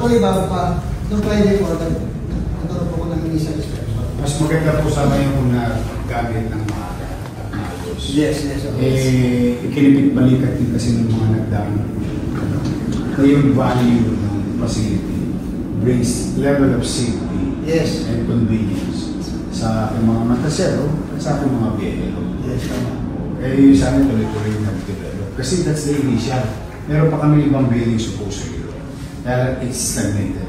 Ako iba pa, nung Friday po, nagkaroon po ko ng initial inspection. Mas maganda po sana yung gamit ng mga technologies. Yes. Ikinipit balikat din kasi ng mga nagdaan. Na yung value ng facility brings level of safety and convenience sa ating mga matasero at sa ating mga BLO. Yes, yung sana tuloy-tuloy na develop. Kasi that's the initial. Meron pa kami ibang building supposedly. Kaya it's stagnated.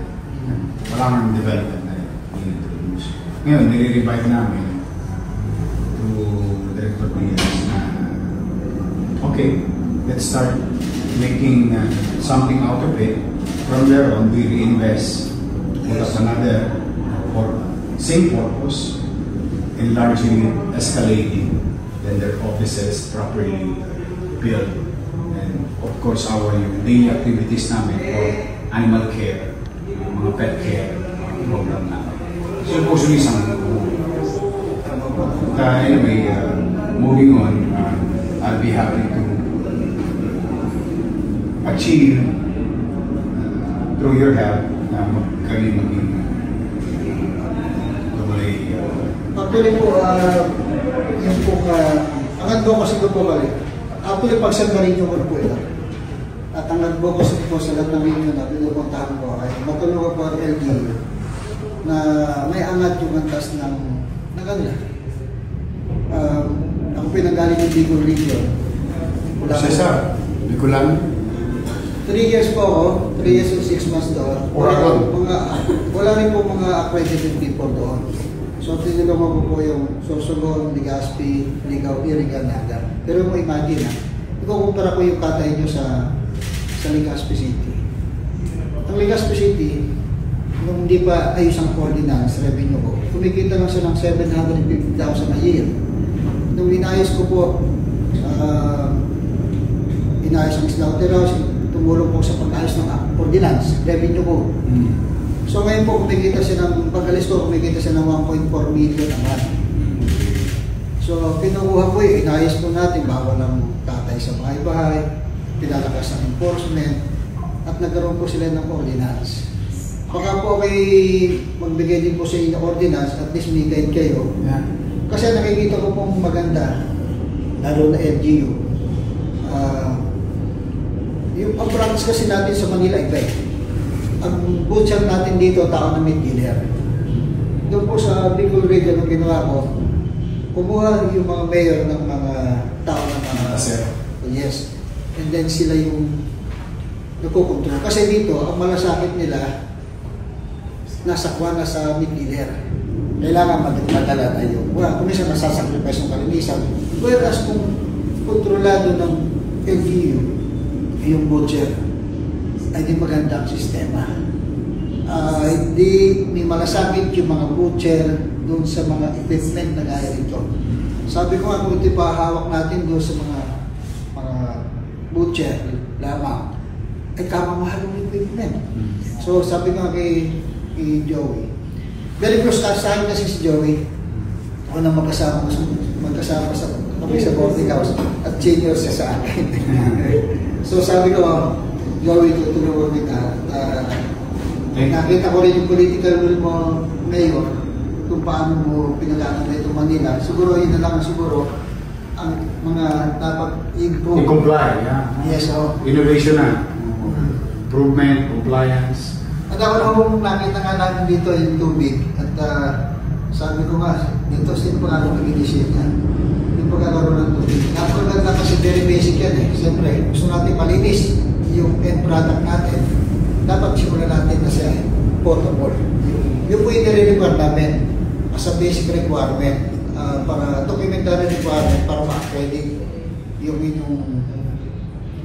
Wala nang development na i-introduce. Ngayon, nire-revive namin to Director Piñeras na okay, let's start making something out of it. From there on, we reinvest put up another for same purpose, enlarging it, escalating, then their offices properly built. And of course, our daily activities namin for animal care, mga pet care program namin. So, supposedly something. Anyway, moving on, I'll be happy to achieve through your help na magkaroon maging actually po, yung po ang advocacy ko po balik. Actually, pagsandarin nyo ko na po ito. At ang advocacy ko sa lahat ng video na pinupuntahan ko ay matulungan po ang LGU na may angat yung antas ng kanila. Ako pinanggaling ng Bicol Region. Cesar, Bicolan? 3 years po ako, 3 years and 6 months doon. Wala rin po mga accredited people doon. So, tinulungan ko po yung Sorsogon, Legazpi, Ligaw, Irigan, Naga. Pero mo imagine ikukumpara ko yung katay nyo sa Legazpi City. Ang Legazpi City, nung hindi pa ayos ang ordinance, revenue ko, kumikita lang siya ng 750,000 a year. Nung inayos ko po, inayos ang slaughterhouse, tumulong po sa pag-ayos ng ordinance, revenue ko. So ngayon po kumikita siya ng, pag-alis ko, kumikita siya ng 1.4 million a month. So kinukuha ko inayos po natin, bawal ng tatay sa bahay-bahay, pinalakas ang enforcement, at nagkaroon po sila ng ordinance. Baka po kayo magbigay din po sa inyo ordinance, at least may guide kayo. Kasi nakikita ko pong maganda, lalo na LGU. Yung branch kasi natin sa Manila, iba eh. Ang butcher natin dito, tao na meat dealer. Doon po sa Bicol Region, ang ginawa ko, kumuha yung mga mayor ng mga tao na mga yes. And then sila yung nagkukontrol. Kasi dito, ang malasakit nila, nasa kuha na sa meat dealer. Kailangan madala tayo. Kung minsan nasasacrifice ng kalinisan. Whereas kung kontrolado ng LGU, yung butcher, ay di maganda ang sistema. Hindi may malasakit yung mga butcher doon sa mga equipment na gaya rito. Sabi ko nga, kung ito pa hawak natin doon sa mga butcher lamang, ay kamamahal ng equipment. So sabi ko nga kay Joey, very close sa akin kasi si Joey. Ako na magkasama sa boarding house at senior siya sa akin. So sabi ko, Joey, tutulungan kita. Nakita ko rin yung political will mo ngayon kung paano mo pinagano na itong Manila. Siguro yun na lang siguro ang mga dapat i-improve. I-comply, Yes, innovation na. Improvement, compliance. At ako nung nakita nga namin dito yung tubig at sabi ko nga, dito sino pa nga mag-initiate yan? Yung pagkakaroon ng tubig. Napaganda kasi very basic yan eh. Siyempre, gusto natin malinis yung end product natin, dapat simulan natin na siya potable. Yung po yung nire-require namin as a basic requirement, para documentary requirement para ma-accredit yung inyong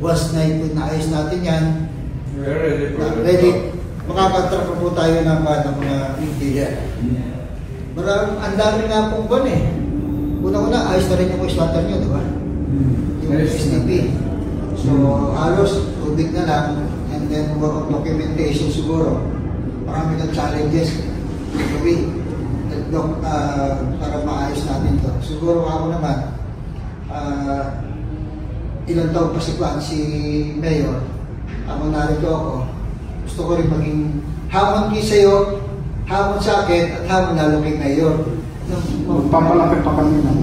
once na naayos natin yan, ready, makakatrack po tayo ng mga media. Marang ang dami nga pong ban eh. Una-una, ayos na rin yung wastewater nyo, di ba? Yung STP. So, halos tubig na lang, and then more of documentation siguro. Marami ng challenges para maayos natin ito. Siguro ako naman, ilang taon pa si Mayor, ako narito ako, Gusto ko rin maging hamon kay sa'yo, hamon sa akin, at hamon lalo kay Mayor. Magpapalaki pa kami ng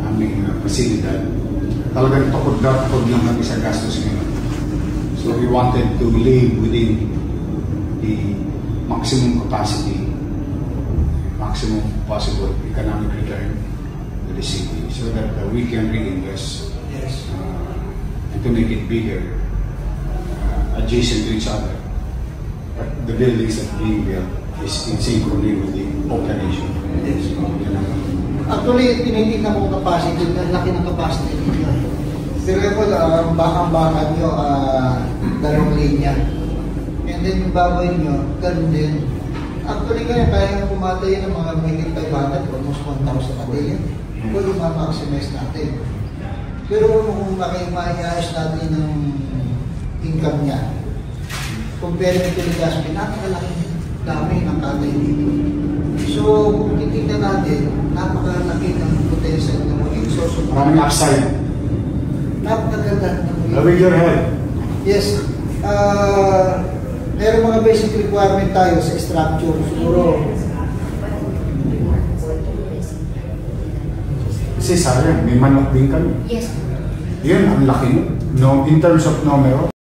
aming pasilidad. Talagang tukod lang kami sa gastos ngayon. So we wanted to live within the maximum capacity, maximum possible economic return to the city so that we can reinvest and to make it bigger, adjacent to each other. But the buildings that are being built is in synchrony with the operation. Actually, tinitignan ko capacity, ang laki ng capacity nito. Pero ako, ang bakang-bakang nyo, 2 linya. And then yung baboy nyo, ganun din. Actually, kaya pumatay ng mga mahigit 500, almost 1,000 a day. Pwede ma-maximize natin. Pero kung maiayos natin ng income niya, compare nito ni Gaspi, napakalaki dami ng katay dito. So, kung titignan natin, napakalaki ng potential na maging source of maraming upside. Napakaganda. Laving your head. Yes. Meron mga basic requirement tayo sa structure. Siguro, kasi sayang, may manok din kami. Yes. Yun, ang laki. No, in terms of numero,